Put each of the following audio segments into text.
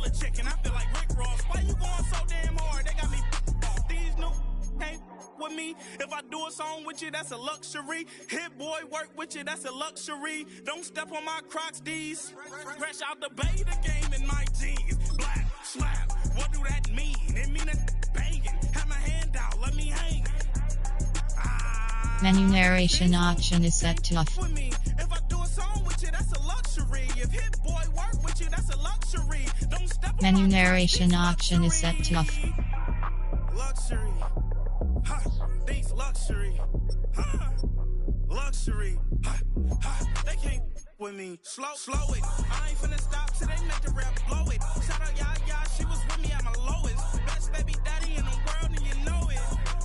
a chicken. I feel like Rick Ross. Why you going so damn hard? They got me off. These new can't with me. If I do a song with you, that's a luxury. Hit boy work with you, that's a luxury. Don't step on my Crocs, these. Fresh out the bay, the game in my jeans. Black, slap, what do that mean? It mean a banging. Have my hand out, let me hang. Menu narration option is set to off. If I do a song with you, that's a luxury. If hit boy work with you, that's a luxury. Don't step Menu narration option is set to off. Luxury. Ha, these luxury. Ha, luxury. Ha, ha, they can't with me. Slow it. I ain't finna stop till they make the rap blow it. Shout out Yaya, she was with me at my lowest. Best baby daddy in the world and you know it.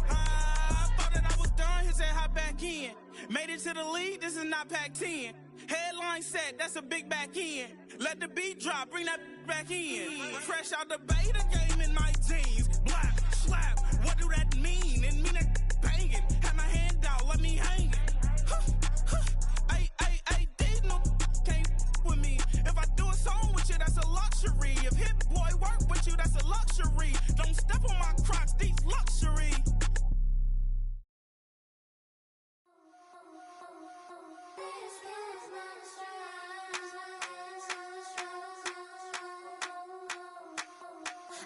I thought that I was done, he said hop back in. Made it to the lead, this is not Pac-10. Headline set, that's a big back end. Let the beat drop, bring that back in. Fresh out the bay, the game in my jeans. Black, slap, what do that mean? It mean a banging. Have my hand out, let me hang it. Ay, these no can't with me. If I do a song with you, that's a luxury. If hit boy work with you, that's a luxury. Don't step on my Crocs, these luxury.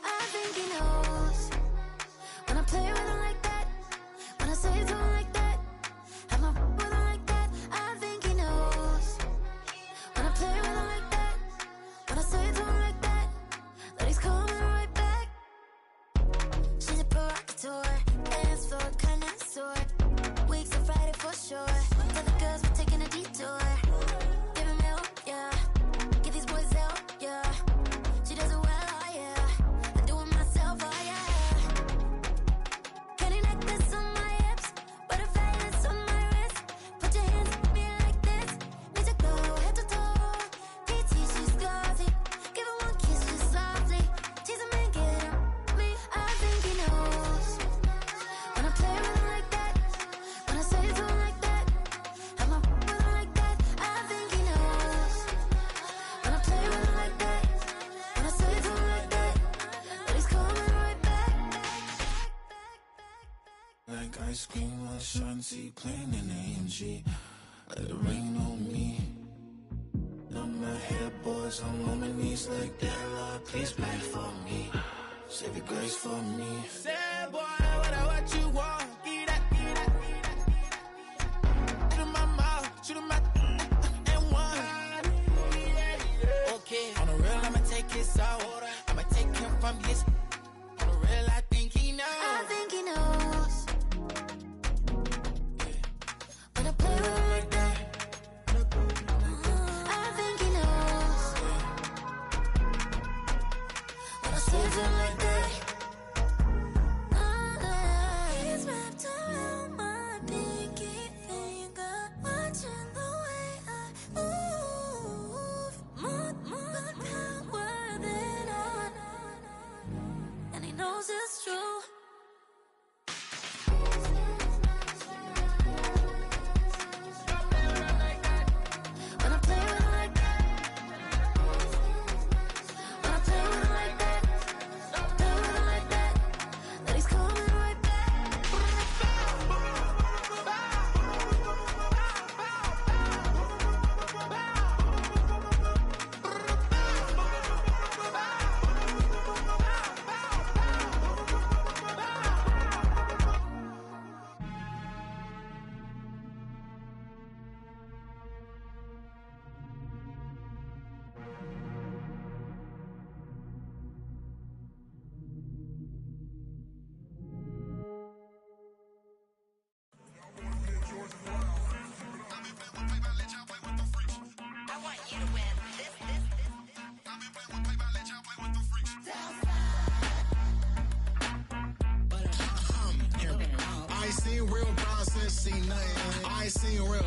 I think he knows when I play with him like that, when I say to him like that, have my with him like that. I think he knows when I play with him like that, when I say to him like that, that he's coming right back. She's a provocateur, dance floor connoisseur, weeks of Friday for sure. Tell the girls we're taking a detour. Give him milk, yeah. Get these boys out, yeah. She does it well, oh yeah. I do it myself, oh yeah. Candy necklace on my hips, butterflies on my wrist. Put your hands on me like this. Need to go head to toe. PT, she's glossy. Give her one kiss just softly. Tease him and get him me. I think he knows when I play with him like that, when I say to him like that, have my with him like that. I think he knows when I play with him like that, when I say to him like that, that he's coming right back. Like ice cream on Shanti, playing in AMG. Let it rain on me. On my head, boys, I'm on my knees like that. Lord, please pray for me. Save your grace for me. Sad boy, what you want? Get that. Shoot him my mouth, shoot him my and one. Okay, on the real, I'ma take his out. I'ma take him from his. On the real, I think he knows. I think he knows when I play with him like that. I think he knows when I say to him like that. He's wrapped around my pinky finger, watching the way I move. More power than on, and he knows it's true. When I play with him like that, when I play with him like that, play with him like that, that he's coming right back. I ain't seen real problems since seen nothing. I ain't seen real,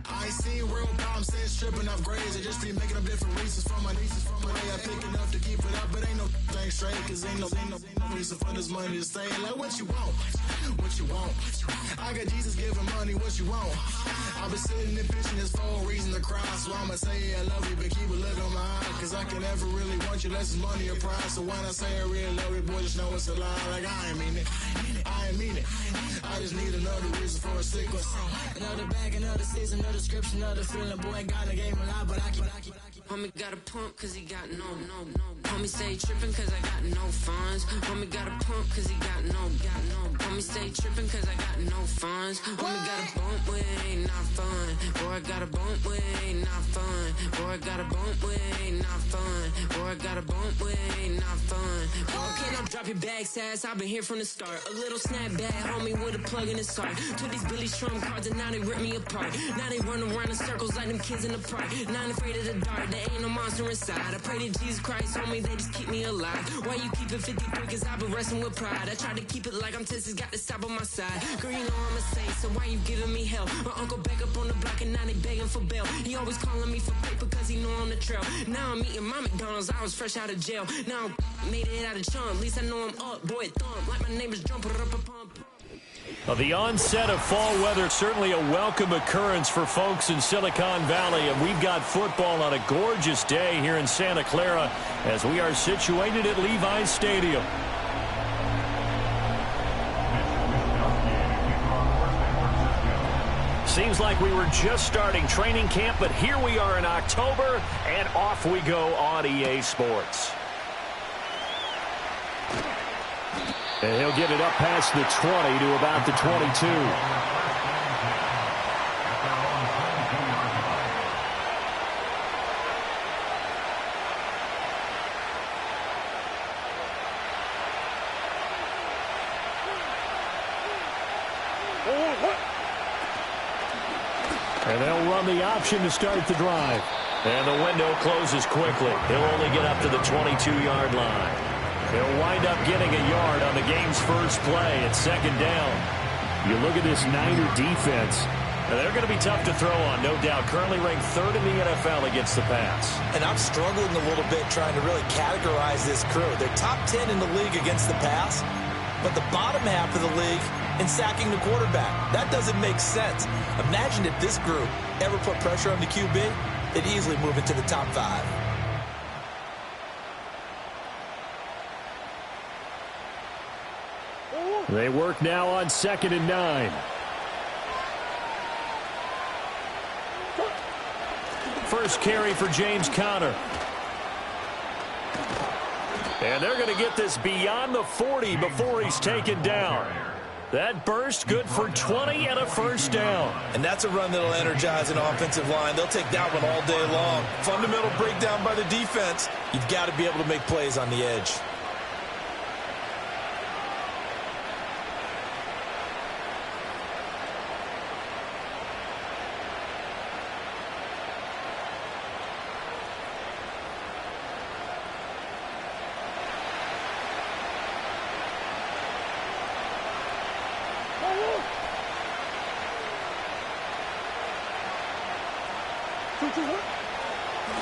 I ain't seen real problems since tripping off grades. It just be making up different reasons for my nieces, for my way I thick enough to keep it up, but ain't no thing straight, cause ain't no reason for this money to stay. Like, what you want? What you want? I got Jesus giving money, what you want? I've been sitting and pitching this for a reason to cry, so I'ma say I love you, but keep a look on my eye, cause I can never really want you unless it's money or prize. So when I say I really love you, boy, just know it's a lie. Like, I ain't mean it. I ain't mean it. I just need another reason for a sequence. Another bag, another season, another description, another feeling. Boy, got a game a lot, but I keep. Homie got a pump cause he got no. Homie stay trippin' cause I got no funds. Homie got a pump cause he got no. Homie stay trippin' cause I got no funds. Homie got a bump with it ain't not fun. Boy, I got a bump with it ain't not fun. Boy, I got a bump with it ain't not fun. Boy, I got a bump with it ain't not fun. Boy, can I drop your bag, sass? I've been here from the start. A little snapback, homie, with a plug in his heart. Took these Billy Trump cards and now they rip me apart. Now they run around in circles like them kids in the park. Now I'm afraid of the dark. Ain't no monster inside. I pray to Jesus Christ, homie, they just keep me alive. Why you keep it 53? Cause I've been wrestling with pride. I try to keep it like I'm Texas, got the stop on my side. Girl, you know I'm a saint, so why you giving me hell? My uncle back up on the block and now they begging for bail. He always calling me for paper cause he know I'm the trail. Now I'm eating my McDonald's, I was fresh out of jail. Now I made it out of chump, at least I know I'm up. Boy, thump, like my name is Jumper up a pump. Well, the onset of fall weather, certainly a welcome occurrence for folks in Silicon Valley, and we've got football on a gorgeous day here in Santa Clara as we are situated at Levi's Stadium. Seems like we were just starting training camp, but here we are in October, and off we go on EA Sports. And he'll get it up past the 20 to about the 22. And they'll run the option to start the drive. And the window closes quickly. He'll only get up to the 22-yard line. He'll wind up getting a yard on the game's first play at second down. You look at this Niner defense. They're going to be tough to throw on, no doubt. Currently ranked third in the NFL against the pass. And I'm struggling a little bit trying to really categorize this crew. They're top 10 in the league against the pass, but the bottom half of the league in sacking the quarterback. That doesn't make sense. Imagine if this group ever put pressure on the QB, they'd easily move into the top 5. They work now on 2nd and 9. First carry for James Conner. And they're going to get this beyond the 40 before he's taken down. That burst good for 20 and a first down. And that's a run that'll energize an offensive line. They'll take that one all day long. Fundamental breakdown by the defense. You've got to be able to make plays on the edge.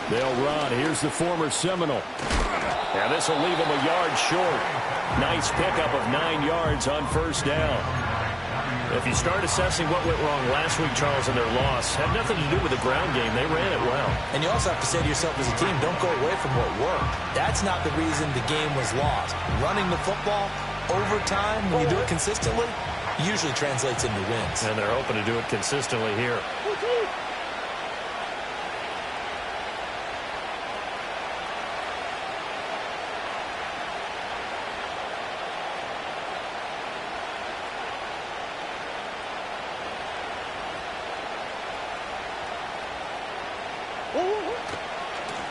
They'll run. Here's the former Seminole. And this will leave him a yard short. Nice pickup of 9 yards on first down. If you start assessing what went wrong last week, Charles, in their loss, had nothing to do with the ground game. They ran it well. And you also have to say to yourself as a team, don't go away from what worked. That's not the reason the game was lost. Running the football over time, when you do it consistently, usually translates into wins. And they're hoping to do it consistently here.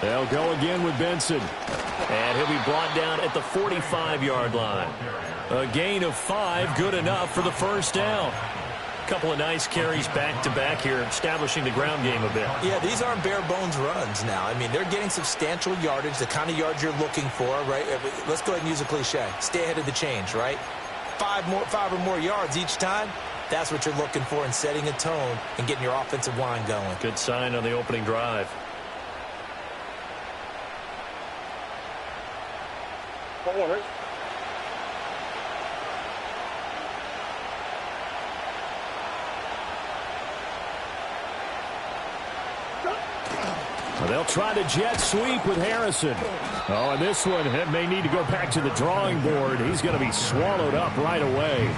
They'll go again with Benson. And he'll be brought down at the 45-yard line. A gain of 5, good enough for the first down. A couple of nice carries back-to-back here, establishing the ground game a bit. Yeah, these aren't bare-bones runs now. I mean, they're getting substantial yardage, the kind of yards you're looking for, right? Let's go ahead and use a cliche. Stay ahead of the change, right? 5 or more yards each time. That's what you're looking for in setting a tone and getting your offensive line going. Good sign on the opening drive. They'll try to jet sweep with Harrison. Oh, and this one may need to go back to the drawing board. He's going to be swallowed up right away.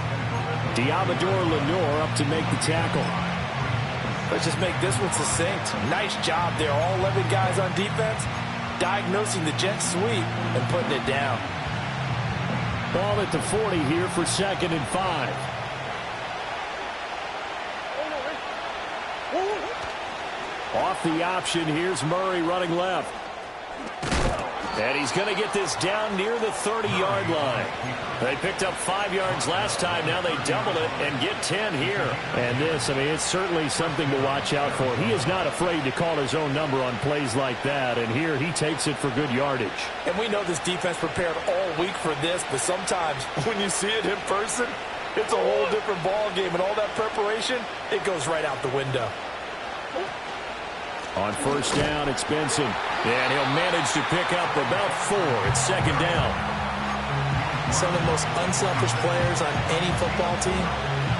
Diamador Lenore up to make the tackle. Let's just make this one succinct. Nice job there. All 11 guys on defense diagnosing the jet sweep and putting it down. Ball at the 40 here for 2nd and 5. Off the option, here's Murray running left. And he's going to get this down near the 30-yard line. They picked up 5 yards last time. Now they double it and get 10 here. And this, it's certainly something to watch out for. He is not afraid to call his own number on plays like that. And here he takes it for good yardage. And we know this defense prepared all week for this, but sometimes when you see it in person, it's a whole different ball game. And all that preparation, it goes right out the window. On 1st down, it's Benson. And he'll manage to pick up about 4. It's 2nd down. Some of the most unselfish players on any football team,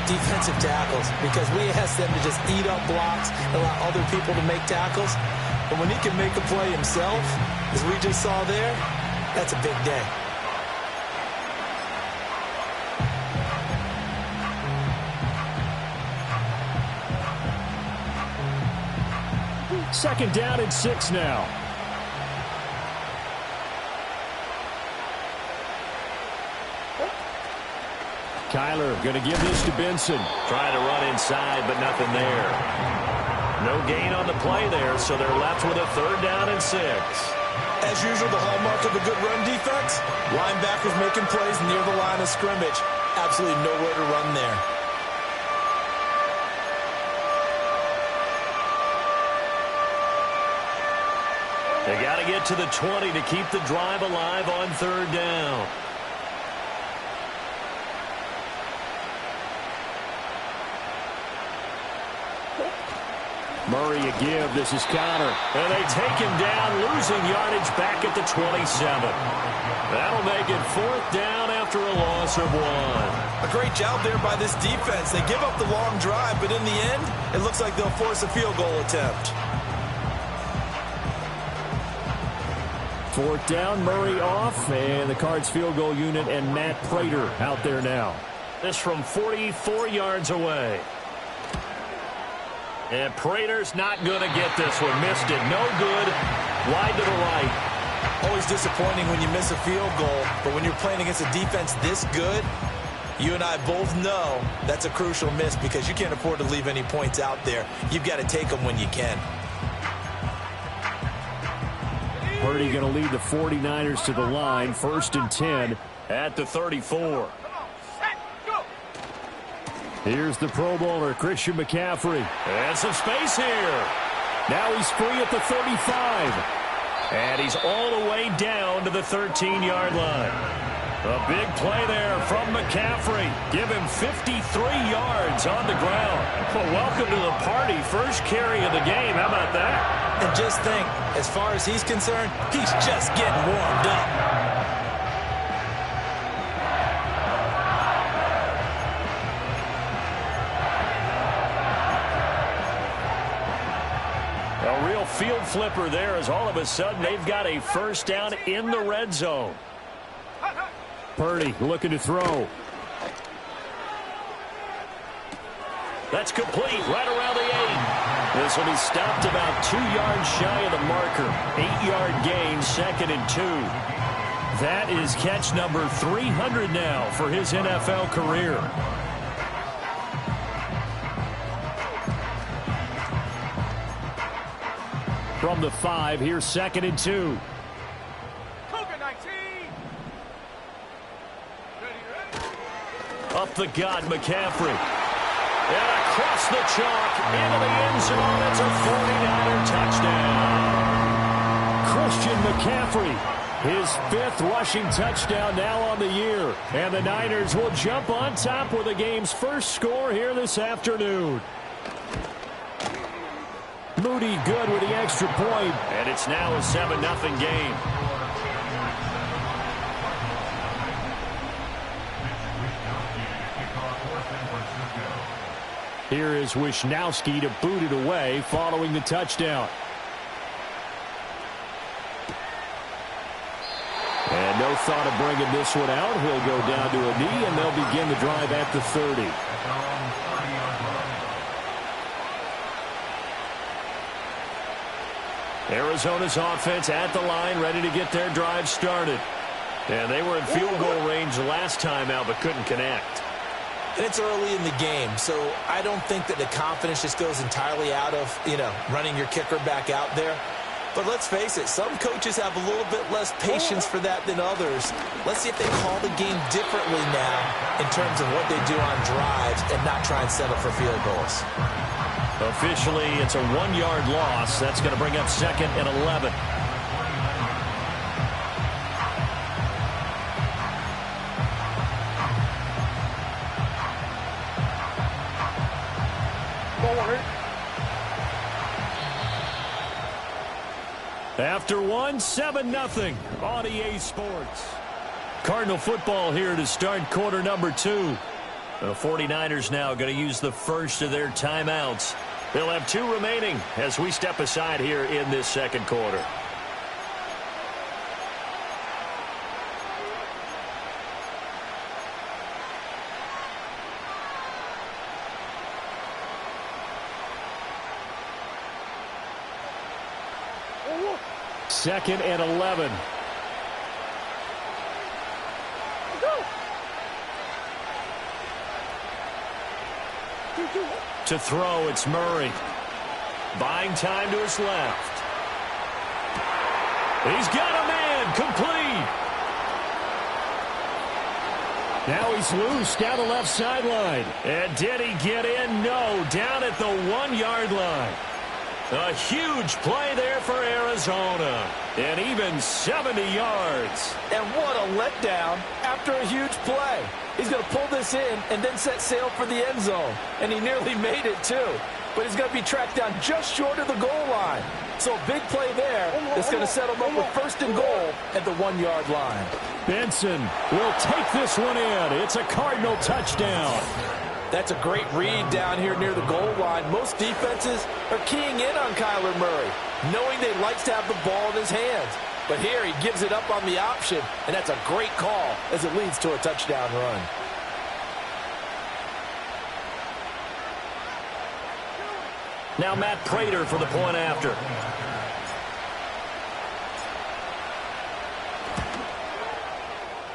defensive tackles, because we ask them to just eat up blocks, allow other people to make tackles. But when he can make a play himself, as we just saw there, that's a big day. Second down and 6 now. Kyler going to give this to Benson. Trying to run inside, but nothing there. No gain on the play there, so they're left with a 3rd down and 6. As usual, the hallmark of a good run defense, linebackers making plays near the line of scrimmage. Absolutely nowhere to run there. They got to get to the 20 to keep the drive alive on 3rd down. Murray a give. This is Connor. And they take him down, losing yardage back at the 27. That'll make it 4th down after a loss of 1. A great job there by this defense. They give up the long drive, but in the end, it looks like they'll force a field goal attempt. 4th down, Murray off, and the Cards field goal unit and Matt Prater out there now. This from 44 yards away. And Prater's not going to get this one. Missed it. No good. Wide to the right. Always disappointing when you miss a field goal, but when you're playing against a defense this good, you and I both know that's a crucial miss because you can't afford to leave any points out there. You've got to take them when you can. Purdy going to lead the 49ers to the line. 1st and 10 at the 34. Here's the Pro Bowler, Christian McCaffrey. And some space here. Now he's free at the 35. And he's all the way down to the 13-yard line. A big play there from McCaffrey. Give him 53 yards on the ground. Well, welcome to the party. First carry of the game. How about that? And just think, as far as he's concerned, he's just getting warmed up. A real field flipper there as all of a sudden they've got a 1st down in the red zone. Purdy looking to throw. That's complete right around the 8. This will be stopped about 2 yards shy of the marker. 8-yard gain, 2nd and 2. That is catch number 300 now for his NFL career. From the 5, here's 2nd and 2. Up the gut, McCaffrey. And across the chalk into the end zone. That's a 49er touchdown. Christian McCaffrey, his 5th rushing touchdown now on the year. And the Niners will jump on top with the game's first score here this afternoon. Moody good with the extra point. And it's now a 7-0 game. Here is Wisnowski to boot it away following the touchdown. And no thought of bringing this one out. He'll go down to a knee, and they'll begin the drive at the 30. Arizona's offense at the line, ready to get their drive started. And they were in field goal range last time out, but couldn't connect. And it's early in the game, so I don't think that the confidence just goes entirely out of, running your kicker back out there. But let's face it, some coaches have a little bit less patience for that than others. Let's see if they call the game differently now in terms of what they do on drives and not try and settle for field goals. Officially, it's a 1-yard loss. That's going to bring up 2nd and 11. After 1, 7-0 on EA Sports. Cardinal football here to start quarter number 2. The 49ers now going to use the first of their timeouts. They'll have 2 remaining as we step aside here in this second quarter. Second and 11. To throw, it's Murray. Buying time to his left. He's got a man, complete. Now he's loose down the left sideline. And did he get in? No, down at the 1-yard line. A huge play there for Arizona. And even 70 yards. And what a letdown after a huge play. He's going to pull this in and then set sail for the end zone. And he nearly made it, too. But he's going to be tracked down just short of the goal line. So a big play there that's going to set him up with 1st and goal at the 1-yard line. Benson will take this one in. It's a Cardinal touchdown. That's a great read down here near the goal line. Most defenses are keying in on Kyler Murray, knowing they likes to have the ball in his hands. But here he gives it up on the option, and that's a great call as it leads to a touchdown run. Now Matt Prater for the point after.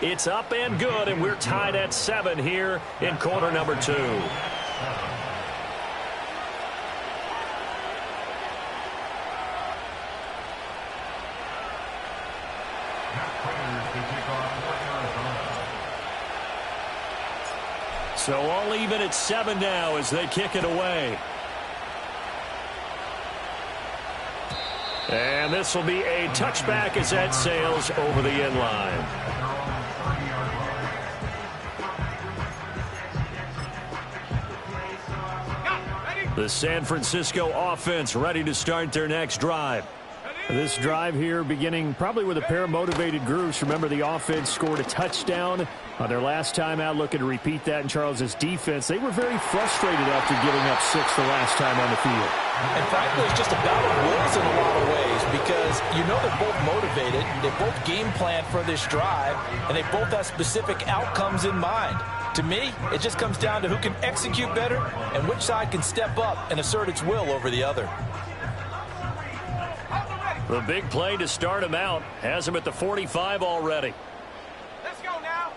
It's up and good, and we're tied at 7 here in quarter number 2. So all even at 7 now as they kick it away. And this will be a touchback as that sails over the end line. The San Francisco offense ready to start their next drive. This drive here beginning probably with a pair of motivated groups. Remember, the offense scored a touchdown on their last time out. Looking to repeat that in Charles' defense. They were very frustrated after giving up 6 the last time on the field. And frankly, it's just a battle of wills in a lot of ways because they're both motivated. They both game plan for this drive, and they both have specific outcomes in mind. To me, it just comes down to who can execute better and which side can step up and assert its will over the other. The big play to start him out has him at the 45 already. Let's go now.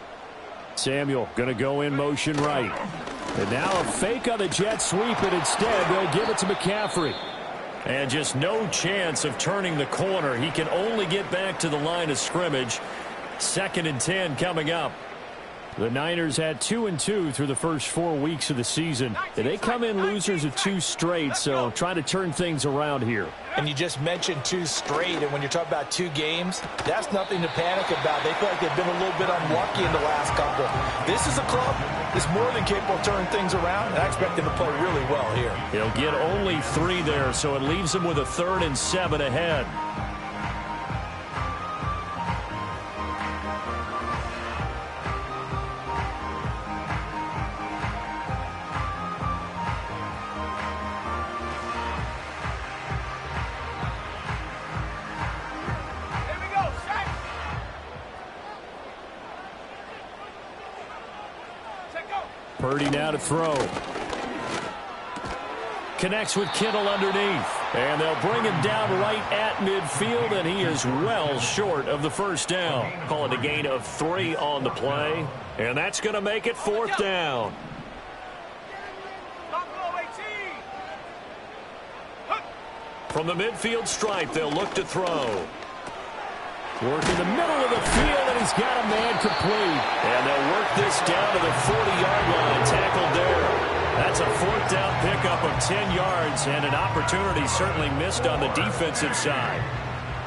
Samuel going to go in motion right. And now a fake on the jet sweep, and instead they'll give it to McCaffrey. And just no chance of turning the corner. He can only get back to the line of scrimmage. 2nd and 10 coming up. The Niners had 2-2 through the first 4 weeks of the season. They come in losers of 2 straight, so trying to turn things around here. And you just mentioned 2 straight, and when you're talking about 2 games, that's nothing to panic about. They feel like they've been a little bit unlucky in the last couple. This is a club that's more than capable of turning things around, and I expect them to play really well here. He'll get only 3 there, so it leaves him with a 3rd and 7 ahead. Purdy now to throw. Connects with Kittle underneath. And they'll bring him down right at midfield, and he is well short of the first down. Call it a gain of 3 on the play. And that's going to make it 4th down. From the midfield stripe, they'll look to throw. Work in the middle of the field, and he's got a man complete. And they'll work this down to the 40-yard line, tackled there. That's a 4th down pickup of 10 yards, and an opportunity certainly missed on the defensive side.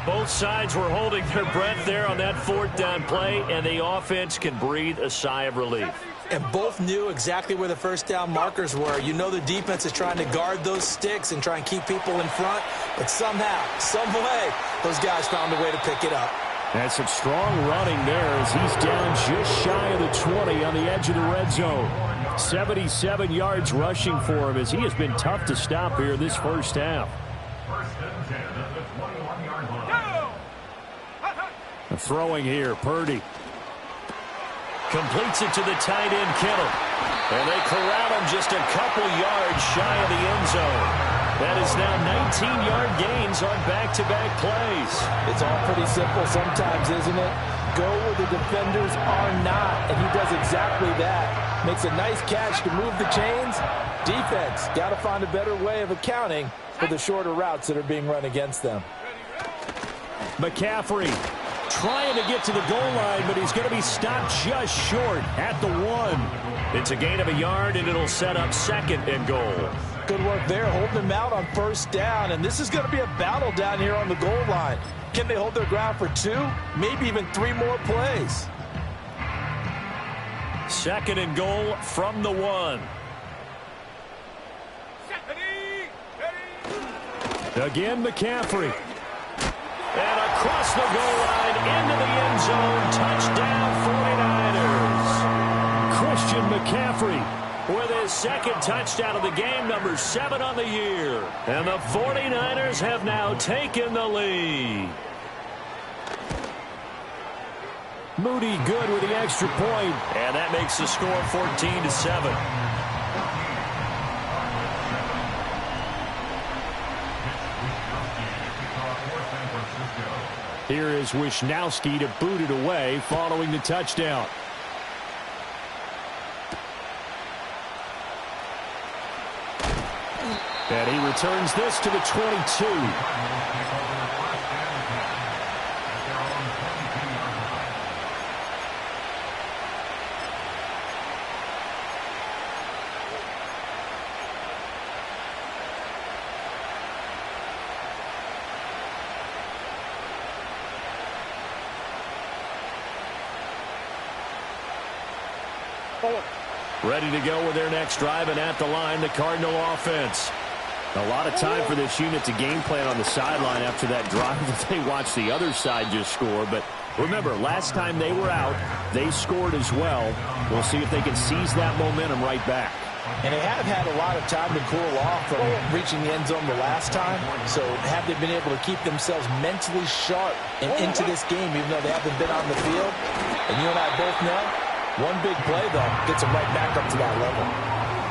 Both sides were holding their breath there on that 4th down play, and the offense can breathe a sigh of relief. And both knew exactly where the first down markers were. You know the defense is trying to guard those sticks and try and keep people in front, but somehow, some way, those guys found a way to pick it up. And some strong running there as he's down just shy of the 20 on the edge of the red zone. 77 yards rushing for him as he has been tough to stop here this first half. Throwing here, Purdy. Completes it to the tight end, Kittle. And they corral him just a couple yards shy of the end zone. That is now 19-yard gains on back-to-back plays. It's all pretty simple sometimes, isn't it? Go where the defenders are not, and he does exactly that. Makes a nice catch to move the chains. Defense, got to find a better way of accounting for the shorter routes that are being run against them. McCaffrey trying to get to the goal line, but he's going to be stopped just short at the 1. It's a gain of a yard, and it'll set up 2nd and goal. Good work there, holding him out on first down, and this is going to be a battle down here on the goal line. Can they hold their ground for 2, maybe even 3 more plays? 2nd and goal from the 1. Again, McCaffrey. And across the goal line into the end zone. Touchdown 49ers. Christian McCaffrey with his 2nd touchdown of the game, number 7 on the year. And the 49ers have now taken the lead. Moody good with the extra point. And that makes the score 14-7. Here is Wisnowski to boot it away following the touchdown. And he returns this to the 22. Ready to go with their next drive, and at the line, the Cardinal offense. A lot of time for this unit to game plan on the sideline after that drive that they watched the other side just score. But remember, last time they were out, they scored as well. We'll see if they can seize that momentum right back. And they have had a lot of time to cool off from reaching the end zone the last time. So have they been able to keep themselves mentally sharp and into this game, even though they haven't been on the field? And you and I both know, one big play, though, gets them right back up to that level.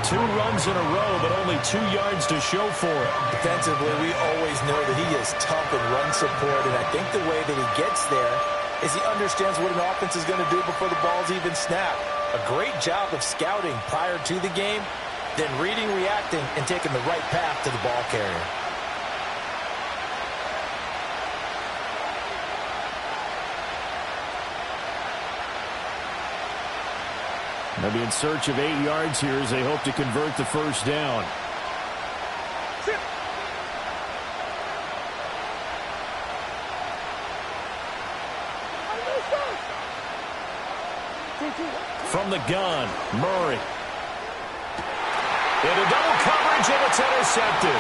2 runs in a row, but only 2 yards to show for it. Defensively, we always know that he is tough in run support, and I think the way that he gets there is he understands what an offense is going to do before the ball's even snapped. A great job of scouting prior to the game, then reading, reacting, and taking the right path to the ball carrier. They'll be in search of 8 yards here as they hope to convert the first down. From the gun, Murray. Into double coverage, and it's intercepted.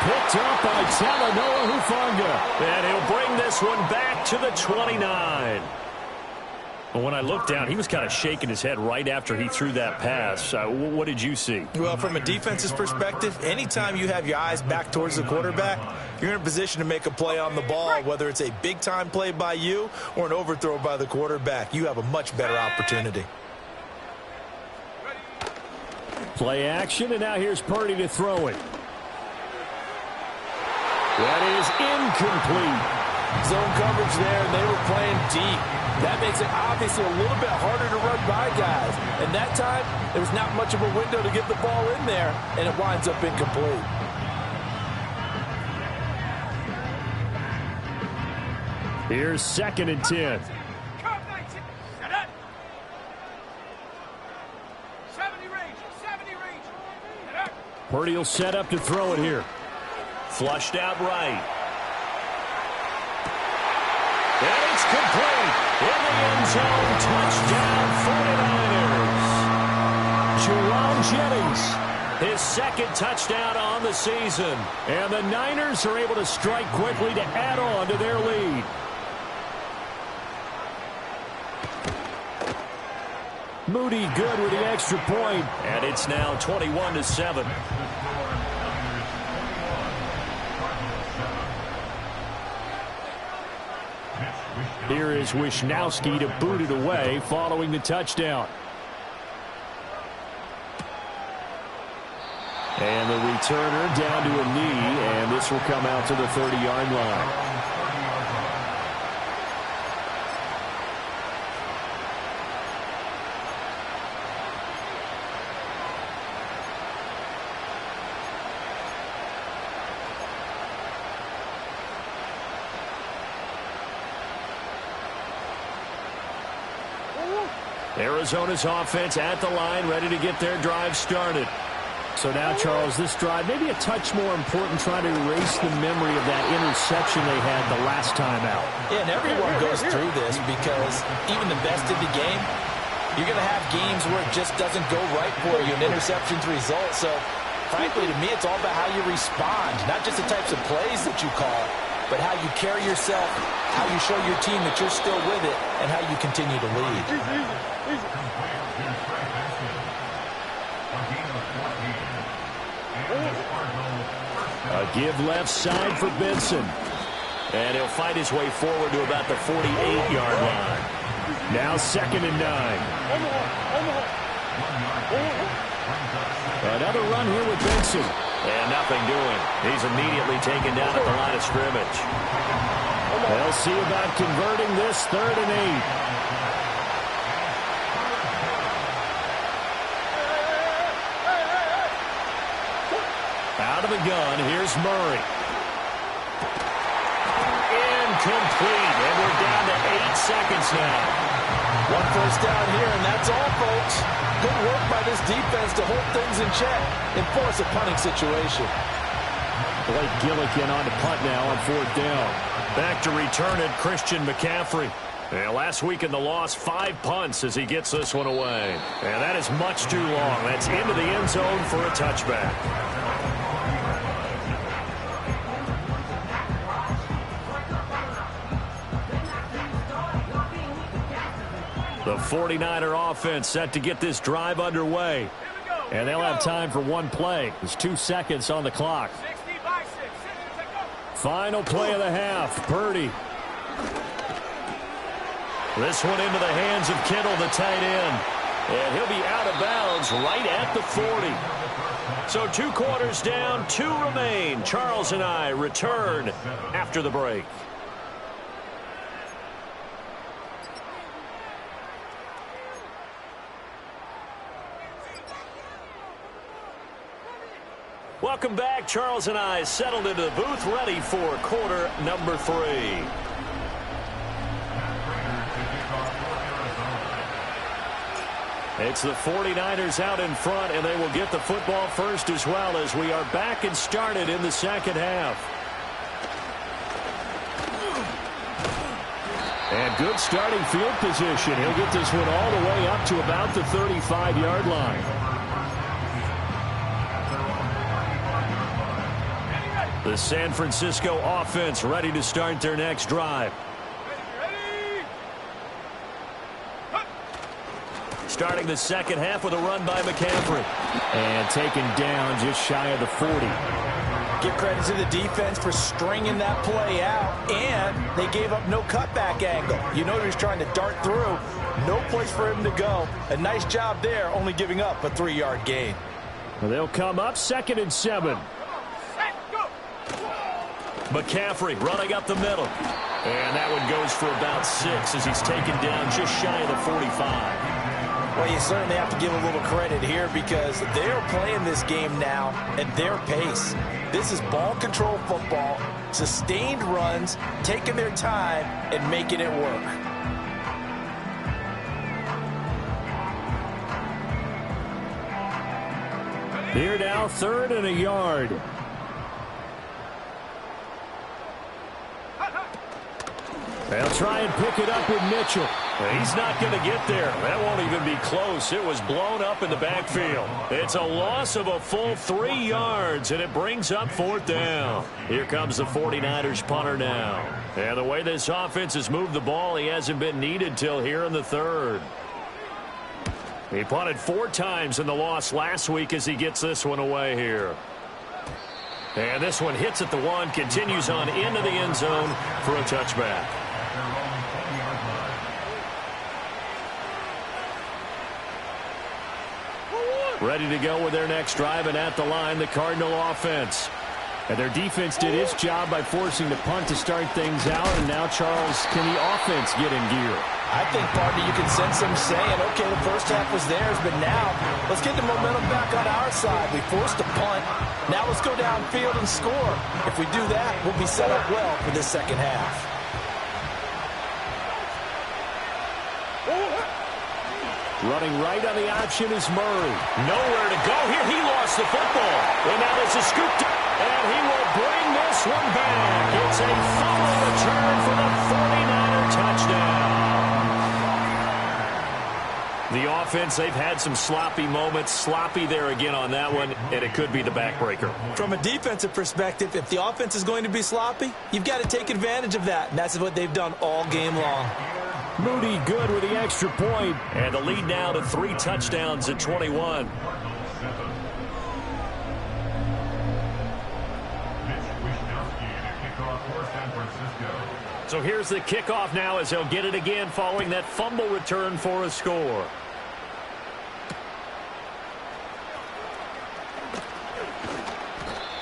Picked up by Talanoa Hufanga. And he'll bring this one back to the 29. But when I looked down, he was kind of shaking his head right after he threw that pass. What did you see? Well, from a defense's perspective, anytime you have your eyes back towards the quarterback, you're in a position to make a play on the ball, whether it's a big-time play by you or an overthrow by the quarterback. You have a much better opportunity. Play action, and now here's Purdy to throw it. That is incomplete. Zone coverage there, and they were playing deep. That makes it obviously a little bit harder to run by guys. And that time, there was not much of a window to get the ball in there, and it winds up incomplete. Here's 2nd and 10. Purdy will set up to throw it here. Flushed out right. And it's complete. In the end zone, touchdown 49ers. Jerome Jennings, his 2nd touchdown on the season. And the Niners are able to strike quickly to add on to their lead. Moody good with the extra point. And it's now 21-7. Here is Wisnowski to boot it away following the touchdown. And the returner down to a knee, and this will come out to the 30-yard line. Arizona's offense at the line, ready to get their drive started. So now, Charles, this drive maybe a touch more important, trying to erase the memory of that interception they had the last time out. Yeah, and everyone goes through this because even the best in the game, you're going to have games where it just doesn't go right for you, and interceptions result. So, frankly, to me, it's all about how you respond, not just the types of plays that you call, but how you carry yourself, how you show your team that you're still with it, and how you continue to lead. A give left side for Benson. And he'll fight his way forward to about the 48-yard line. Now 2nd and 9. Another run here with Benson. And nothing doing. He's immediately taken down at the line of scrimmage. They'll see about converting this 3rd and 8. Out of the gun, here's Murray. Incomplete, and we're down to 8 seconds now. 1 first down here, and that's all, folks. Good work by this defense to hold things in check and force a punting situation. Blake Gillikin on the punt now on 4th down. Back to return it, Christian McCaffrey. And last week in the loss, 5 punts as he gets this one away. And that is much too long. That's into the end zone for a touchback. The 49er offense set to get this drive underway. And they'll have time for one play. There's 2 seconds on the clock. Final play of the half. Purdy. This one into the hands of Kittle, the tight end. And he'll be out of bounds right at the 40. So 2 quarters down, 2 remain. Charles and I return after the break. Welcome back. Charles and I settled into the booth, ready for quarter number 3. It's the 49ers out in front, and they will get the football first as well as we are back and started in the second half. And good starting field position. He'll get this one all the way up to about the 35-yard line. The San Francisco offense ready to start their next drive. Starting the second half with a run by McCaffrey. And taken down just shy of the 40. Give credit to the defense for stringing that play out, and they gave up no cutback angle. You know he was trying to dart through. No place for him to go. A nice job there, only giving up a 3-yard gain. They'll come up 2nd and 7. McCaffrey running up the middle. And that one goes for about 6 as he's taken down just shy of the 45. Well, you certainly have to give a little credit here because they're playing this game now at their pace. This is ball control football, sustained runs, taking their time and making it work. Here now, 3rd and a yard. They'll try and pick it up with Mitchell. He's not going to get there. That won't even be close. It was blown up in the backfield. It's a loss of a full 3 yards, and it brings up 4th down. Here comes the 49ers punter now. And the way this offense has moved the ball, he hasn't been needed till here in the 3rd. He punted 4 times in the loss last week as he gets this one away here. And this one hits at the 1, continues on into the end zone for a touchback. Ready to go with their next drive, and at the line, the Cardinal offense. And their defense did its job by forcing the punt to start things out, and now, Charles, can the offense get in gear? I think, partner, you can sense them saying, okay, the first half was theirs, but now let's get the momentum back on our side. We forced a punt. Now let's go downfield and score. If we do that, we'll be set up well for this second half. Running right on the option is Murray. Nowhere to go here. He lost the football. And now there's a scoop. And he will bring this one back. It's a fumble return for the 49er touchdown. The offense, they've had some sloppy moments. Sloppy there again on that one. And it could be the backbreaker. From a defensive perspective, if the offense is going to be sloppy, you've got to take advantage of that. And that's what they've done all game long. Moody good with the extra point. And the lead now to 3 touchdowns at 21. So here's the kickoff now as he'll get it again following that fumble return for a score.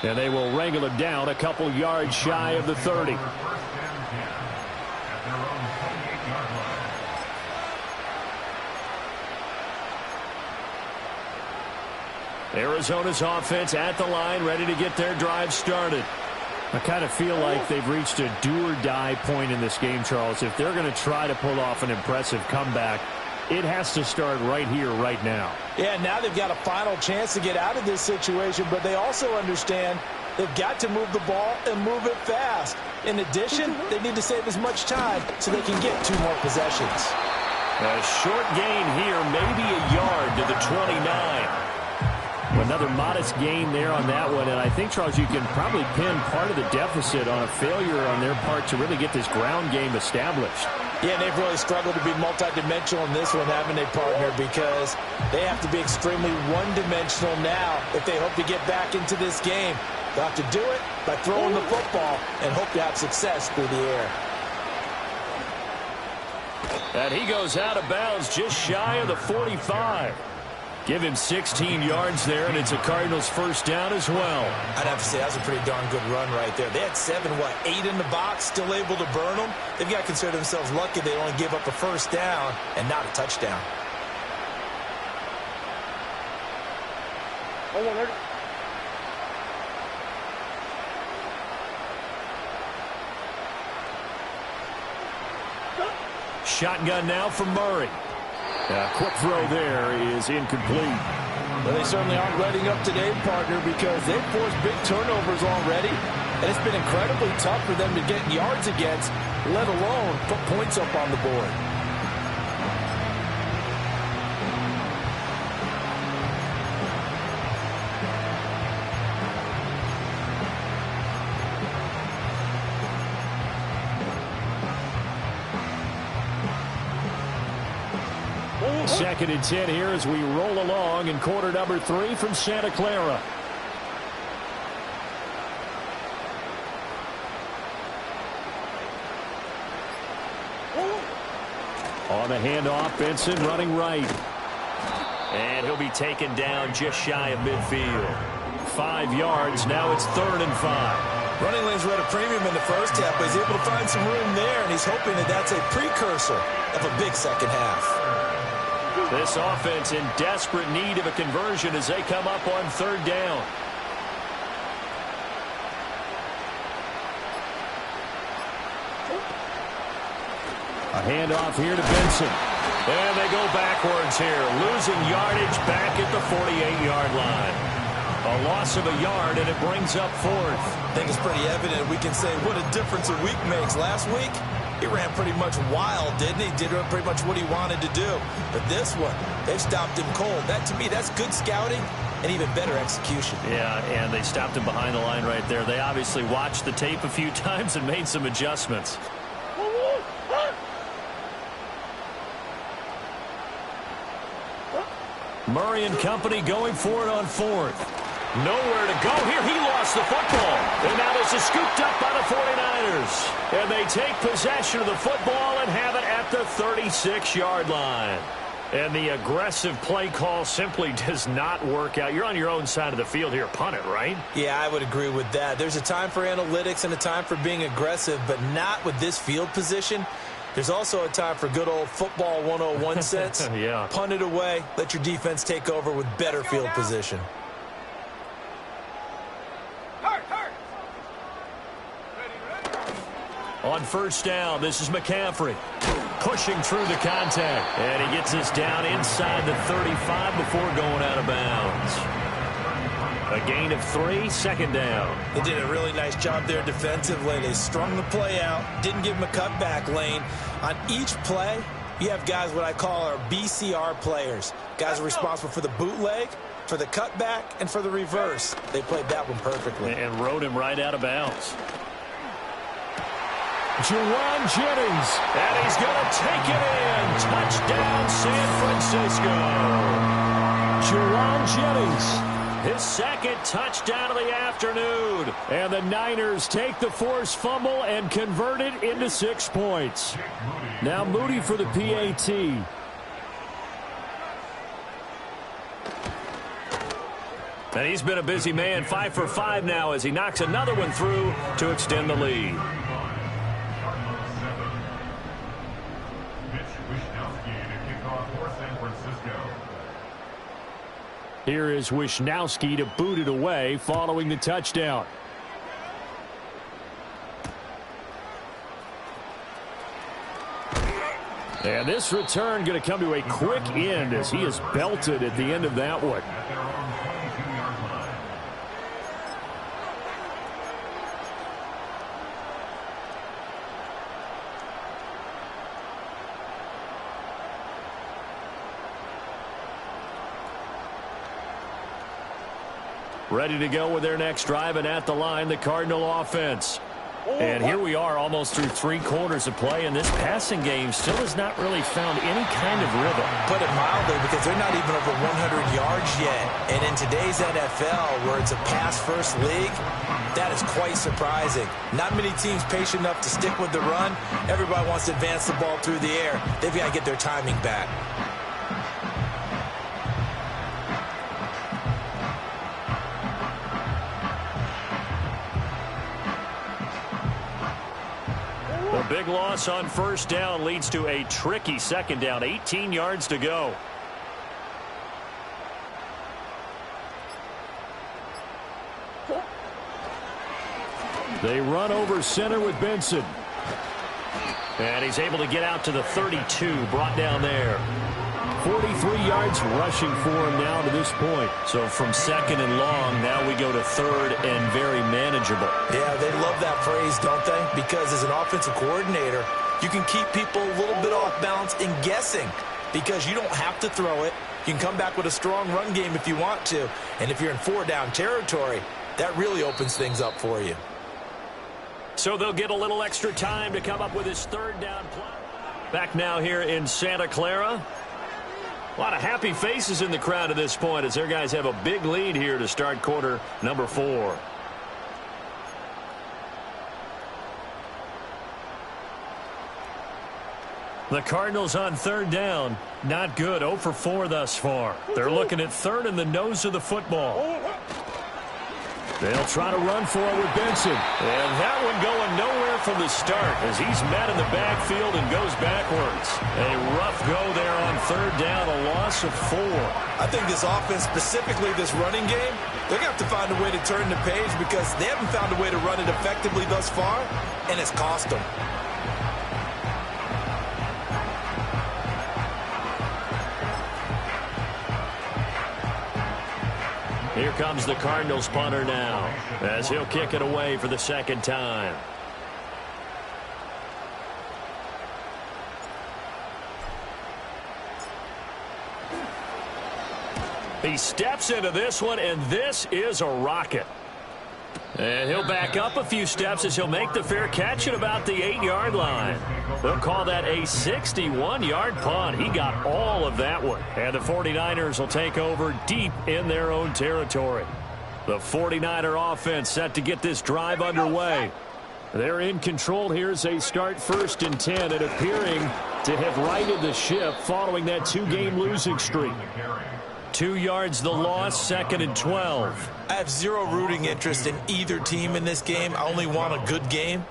And they will wrangle it down a couple yards shy of the 30. Arizona's offense at the line, ready to get their drive started. I kind of feel like they've reached a do-or-die point in this game, Charles. If they're going to try to pull off an impressive comeback, it has to start right here, right now. Yeah, now they've got a final chance to get out of this situation, but they also understand they've got to move the ball and move it fast. In addition, they need to save as much time so they can get 2 more possessions. A short gain here, maybe a yard to the 29. Another modest gain there on that one, and I think, Charles, you can probably pin part of the deficit on a failure on their part to really get this ground game established. Yeah, they've really struggled to be multidimensional in this one, haven't they, partner, because they have to be extremely one-dimensional now if they hope to get back into this game. They'll have to do it by throwing the football and hope to have success through the air. And he goes out of bounds just shy of the 45. Give him 16 yards there, and it's a Cardinals first down as well. I'd have to say that's a pretty darn good run right there. They had 8 in the box, still able to burn them. They've got to consider themselves lucky they only gave up a first down and not a touchdown. Shotgun now for Murray. Quick throw there is incomplete. Well, they certainly aren't letting up today, partner, because they've forced big turnovers already, and it's been incredibly tough for them to get yards against, let alone put points up on the board. Second and 10 here as we roll along in quarter number 3 from Santa Clara. On the handoff, Benson running right. And he'll be taken down just shy of midfield. 5 yards. Now it's 3rd and 5. Running lanes were at a premium in the first half, but he's able to find some room there, and he's hoping that that's a precursor of a big second half. This offense in desperate need of a conversion as they come up on 3rd down. A handoff here to Benson. And they go backwards here, losing yardage back at the 48-yard line. A loss of a yard, and it brings up 4th. I think it's pretty evident. We can say what a difference a week makes. Last week, he ran pretty much wild, didn't he? Did pretty much what he wanted to do. But this one, they've stopped him cold. That, to me, that's good scouting and even better execution. Yeah, and they stopped him behind the line right there. They obviously watched the tape a few times and made some adjustments. Murray and company going for it on 4th. Nowhere to go here. He lost the football. And now this is scooped up by the 49ers. And they take possession of the football and have it at the 36-yard line. And the aggressive play call simply does not work out. You're on your own side of the field here. Punt it, right? Yeah, I would agree with that. There's a time for analytics and a time for being aggressive, but not with this field position. There's also a time for good old football 101 sense. Yeah. Punt it away. Let your defense take over with better field position. On 1st down, this is McCaffrey pushing through the contact. And he gets us down inside the 35 before going out of bounds. A gain of 3, 2nd down. They did a really nice job there defensively. They strung the play out, didn't give him a cutback lane. On each play, you have guys what I call our BCR players. Guys are responsible for the bootleg, for the cutback, and for the reverse. They played that one perfectly. And rode him right out of bounds. Juwan Jennings. And he's going to take it in. Touchdown, San Francisco. Juwan Jennings. His 2nd touchdown of the afternoon. And the Niners take the forced fumble and convert it into 6 points. Now Moody for the PAT. And he's been a busy man. 5 for 5 now as he knocks another one through to extend the lead. Here is Wishnowsky to boot it away following the touchdown. And this return going to come to a quick end as he is belted at the end of that one. Ready to go with their next drive, and at the line, the Cardinal offense. And here we are almost through 3 quarters of play, and this passing game still has not really found any kind of rhythm. Put it mildly, because they're not even over 100 yards yet. And in today's NFL, where it's a pass-first league, that is quite surprising. Not many teams patient enough to stick with the run. Everybody wants to advance the ball through the air. They've got to get their timing back. A big loss on 1st down leads to a tricky 2nd down. 18 yards to go. They run over center with Benson. And he's able to get out to the 32, brought down there. 43 yards rushing for him now to this point. So from 2nd and long, now we go to 3rd and very manageable. Yeah, they love that phrase, don't they? Because as an offensive coordinator, you can keep people a little bit off balance and guessing because you don't have to throw it. You can come back with a strong run game if you want to. And if you're in 4-down territory, that really opens things up for you. So they'll get a little extra time to come up with his 3rd down play. Back now here in Santa Clara. A lot of happy faces in the crowd at this point as their guys have a big lead here to start quarter number 4. The Cardinals on third down. Not good. 0 for 4 thus far. They're looking at third in the nose of the football. They'll try to run for it with Benson. And that one going nowhere from the start as he's met in the backfield and goes backwards. A rough go there on third down, a loss of 4. I think this offense, specifically this running game, they're going to have to find a way to turn the page because they haven't found a way to run it effectively thus far, and it's cost them. Here comes the Cardinals punter now as he'll kick it away for the second time. He steps into this one, and this is a rocket. And he'll back up a few steps as he'll make the fair catch at about the 8-yard line. They'll call that a 61-yard punt. He got all of that one. And the 49ers will take over deep in their own territory. The 49er offense set to get this drive underway. They're in control here as they start 1st and 10 and appearing to have righted the ship following that 2-game losing streak. 2 yards the loss, 2nd and 12. I have zero rooting interest in either team in this game. I only want a good game.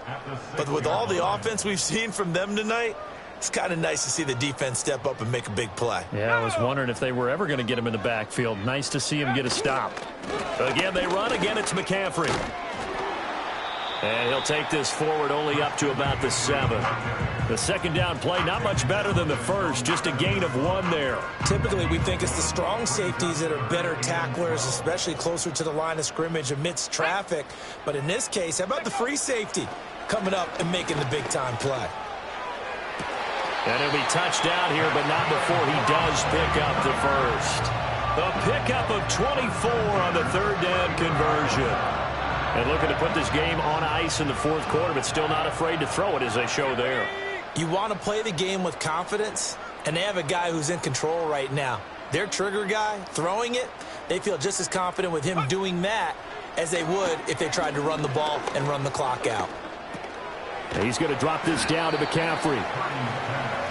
But with all the offense we've seen from them tonight, it's kind of nice to see the defense step up and make a big play. Yeah, I was wondering if they were ever going to get him in the backfield. Nice to see him get a stop. Again, they run. Again, it's McCaffrey. And he'll take this forward only up to about the 7. The second down play, not much better than the first, just a gain of 1 there. Typically, we think it's the strong safeties that are better tacklers, especially closer to the line of scrimmage amidst traffic. But in this case, how about the free safety coming up and making the big-time play? And he'll be touchdown here, but not before he does pick up the first. A pickup of 24 on the third down conversion. And looking to put this game on ice in the 4th quarter, but still not afraid to throw it as they show there. You want to play the game with confidence, and they have a guy who's in control right now. Their trigger guy throwing it, they feel just as confident with him doing that as they would if they tried to run the ball and run the clock out. And he's going to drop this down to McCaffrey.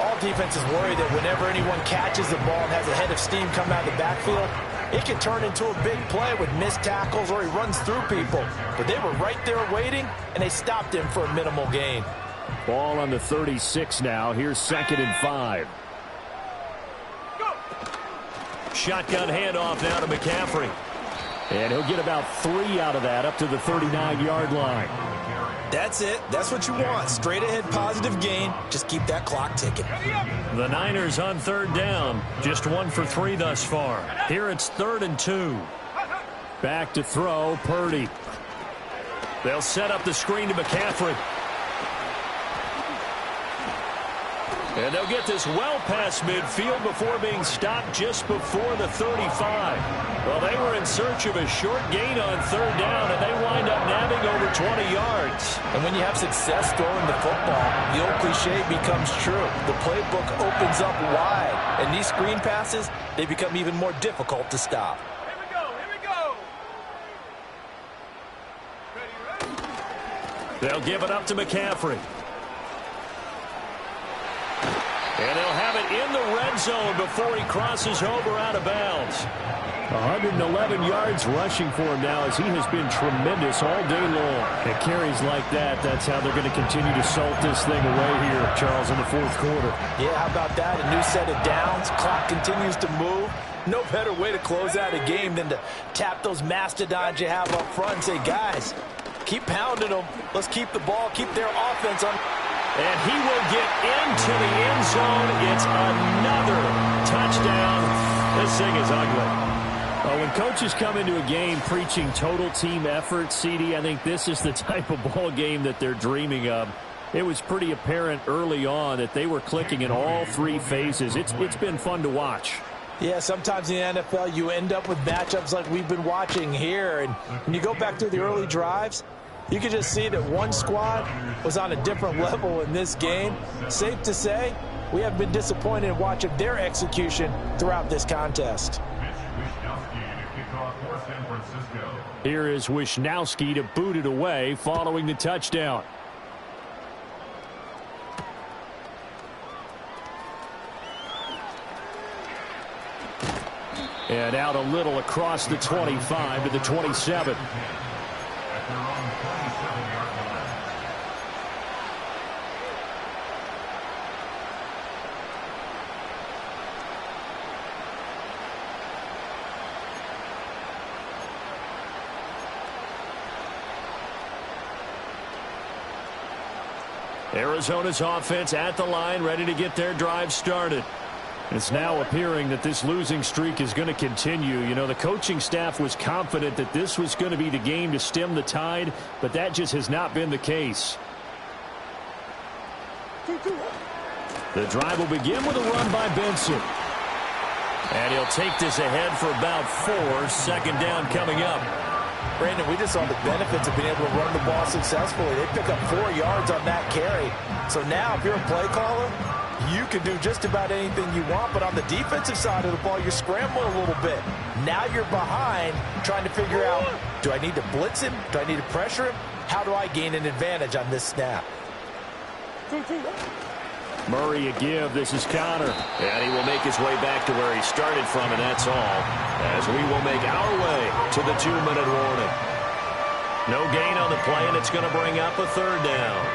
All defenses worry that whenever anyone catches the ball and has a head of steam come out of the backfield, it can turn into a big play with missed tackles or he runs through people. But they were right there waiting, and they stopped him for a minimal gain. Ball on the 36 now. Here's 2nd and 5. Shotgun handoff now to McCaffrey. And he'll get about 3 out of that up to the 39-yard line. That's it. That's what you want. Straight ahead positive gain. Just keep that clock ticking. The Niners on third down. Just 1 for 3 thus far. Here it's 3rd and 2. Back to throw, Purdy. They'll set up the screen to McCaffrey. And they'll get this well past midfield before being stopped just before the 35. Well, they were in search of a short gain on third down, and they wind up nabbing over 20 yards. And when you have success throwing the football, the old cliche becomes true. The playbook opens up wide, and these screen passes, they become even more difficult to stop. Here we go. Here we go. Ready? They'll give it up to McCaffrey. And they'll have it in the red zone before he crosses over out of bounds. 111 yards rushing for him now as he has been tremendous all day long. At carries like that, that's how they're going to continue to salt this thing away here, Charles, in the 4th quarter. Yeah, how about that? A new set of downs. Clock continues to move. No better way to close out a game than to tap those mastodons you have up front and say, guys, keep pounding them. Let's keep the ball, keep their offense on. And he will get into the end zone. It's another touchdown. This thing is ugly. Well, when coaches come into a game preaching total team effort, CD, I think this is the type of ball game that they're dreaming of. It was pretty apparent early on that they were clicking in all 3 phases. It's been fun to watch. Yeah, sometimes in the NFL you end up with matchups like we've been watching here. And when you go back to the early drives, you can just see that one squad was on a different level in this game. Safe to say, we have been disappointed in watching their execution throughout this contest. Here is Wisnowski to boot it away following the touchdown. And out a little across the 25 to the 27. Arizona's offense at the line, ready to get their drive started. It's now appearing that this losing streak is going to continue. You know, the coaching staff was confident that this was going to be the game to stem the tide, but that just has not been the case. The drive will begin with a run by Benson. And he'll take this ahead for about 4. Second down coming up. Brandon, we just saw the benefits of being able to run the ball successfully. They pick up 4 yards on that carry. So now, if you're a play caller, you can do just about anything you want, but on the defensive side of the ball, you're scrambling a little bit. Now you're behind, trying to figure out, do I need to blitz him? Do I need to pressure him? How do I gain an advantage on this snap? Murray a give. This is Connor. And he will make his way back to where he started from, and that's all. As we will make our way to the 2-minute warning. No gain on the play, and it's going to bring up a 3rd down.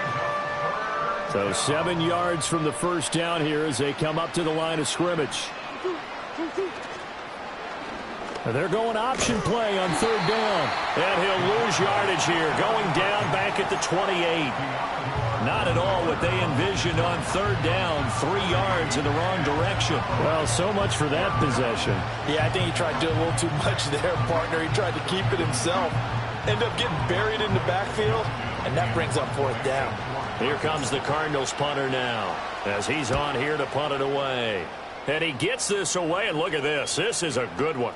So 7 yards from the first down here as they come up to the line of scrimmage. They're going option play on 3rd down. And he'll lose yardage here, going down back at the 28. Not at all what they envisioned on 3rd down. 3 yards in the wrong direction. Well, so much for that possession. Yeah, I think he tried to do a little too much there, partner. He tried to keep it himself. Ended up getting buried in the backfield, and that brings up 4th down. Here comes the Cardinals punter now as he's on here to punt it away. And he gets this away, and look at this. This is a good one.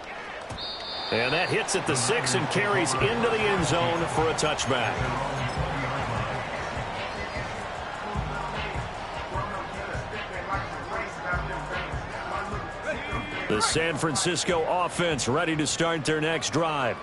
And that hits at the 6 and carries into the end zone for a touchback. The San Francisco offense ready to start their next drive.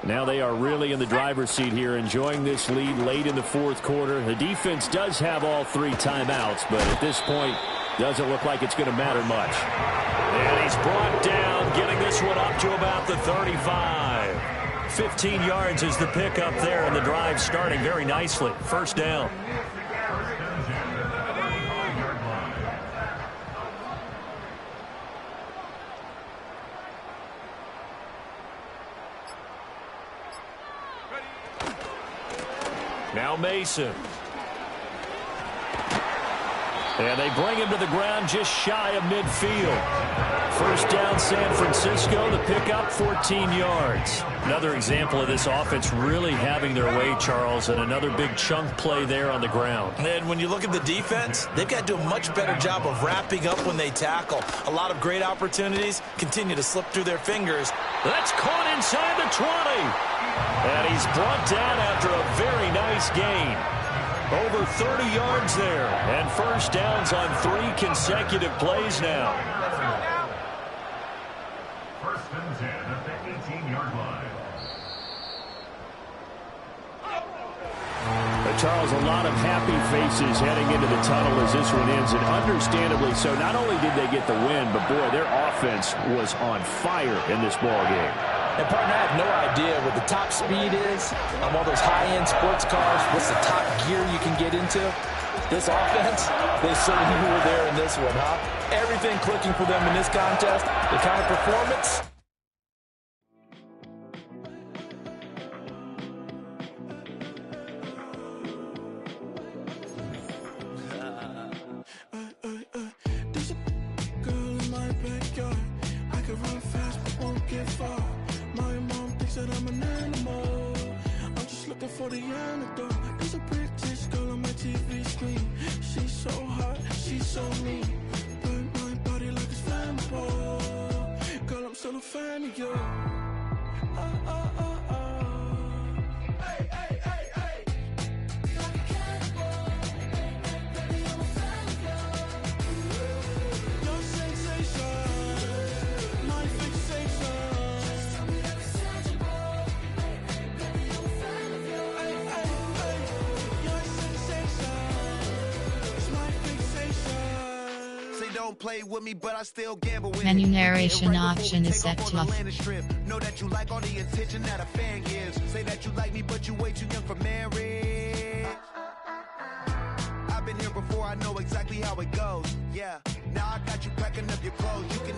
Now they are really in the driver's seat here, enjoying this lead late in the 4th quarter. The defense does have all 3 timeouts, but at this point, doesn't look like it's going to matter much. And he's brought down, getting this one up to about the 35. 15 yards is the pickup there, and the drive starting very nicely. 1st down. Now Mason. And they bring him to the ground just shy of midfield. 1st down San Francisco. The pickup 14 yards. Another example of this offense really having their way, Charles, and another big chunk play there on the ground. And when you look at the defense, they've got to do a much better job of wrapping up when they tackle. A lot of great opportunities continue to slip through their fingers. That's caught inside the 20. And he's brought down after a very nice gain. Over 30 yards there. And 1st downs on 3 consecutive plays now. 1st and 10 at the 18-yard line. Charles, a lot of happy faces heading into the tunnel as this one ends, and understandably so. Not only did they get the win, but boy, their offense was on fire in this ball game. And partner, I have no idea what the top speed is on one of those high-end sports cars. What's the top gear you can get into? This offense, they certainly were there in this one, huh? Everything clicking for them in this contest. The kind of performance. There's a girl in my backyard. I can run fast but won't get far. My mom thinks that I'm an animal. I'm just looking for the antidote. There's a British girl on my TV screen. She's so hot, she's so mean. Burn my body like it's flammable. Girl, I'm still a fan of you. Hey, hey, hey, hey. Like a cannibal. Baby, I'm a fan of you. Your sensation, my fixation. play with me, but I still gamble with Menu it. narration Right before we option is take set off to on the off. landing strip. Know that you like all the attention that a fan gives. Say that you like me, but you way too young for marriage. I've been here before, I know exactly how it goes. Yeah, now I got you packing up your clothes. You can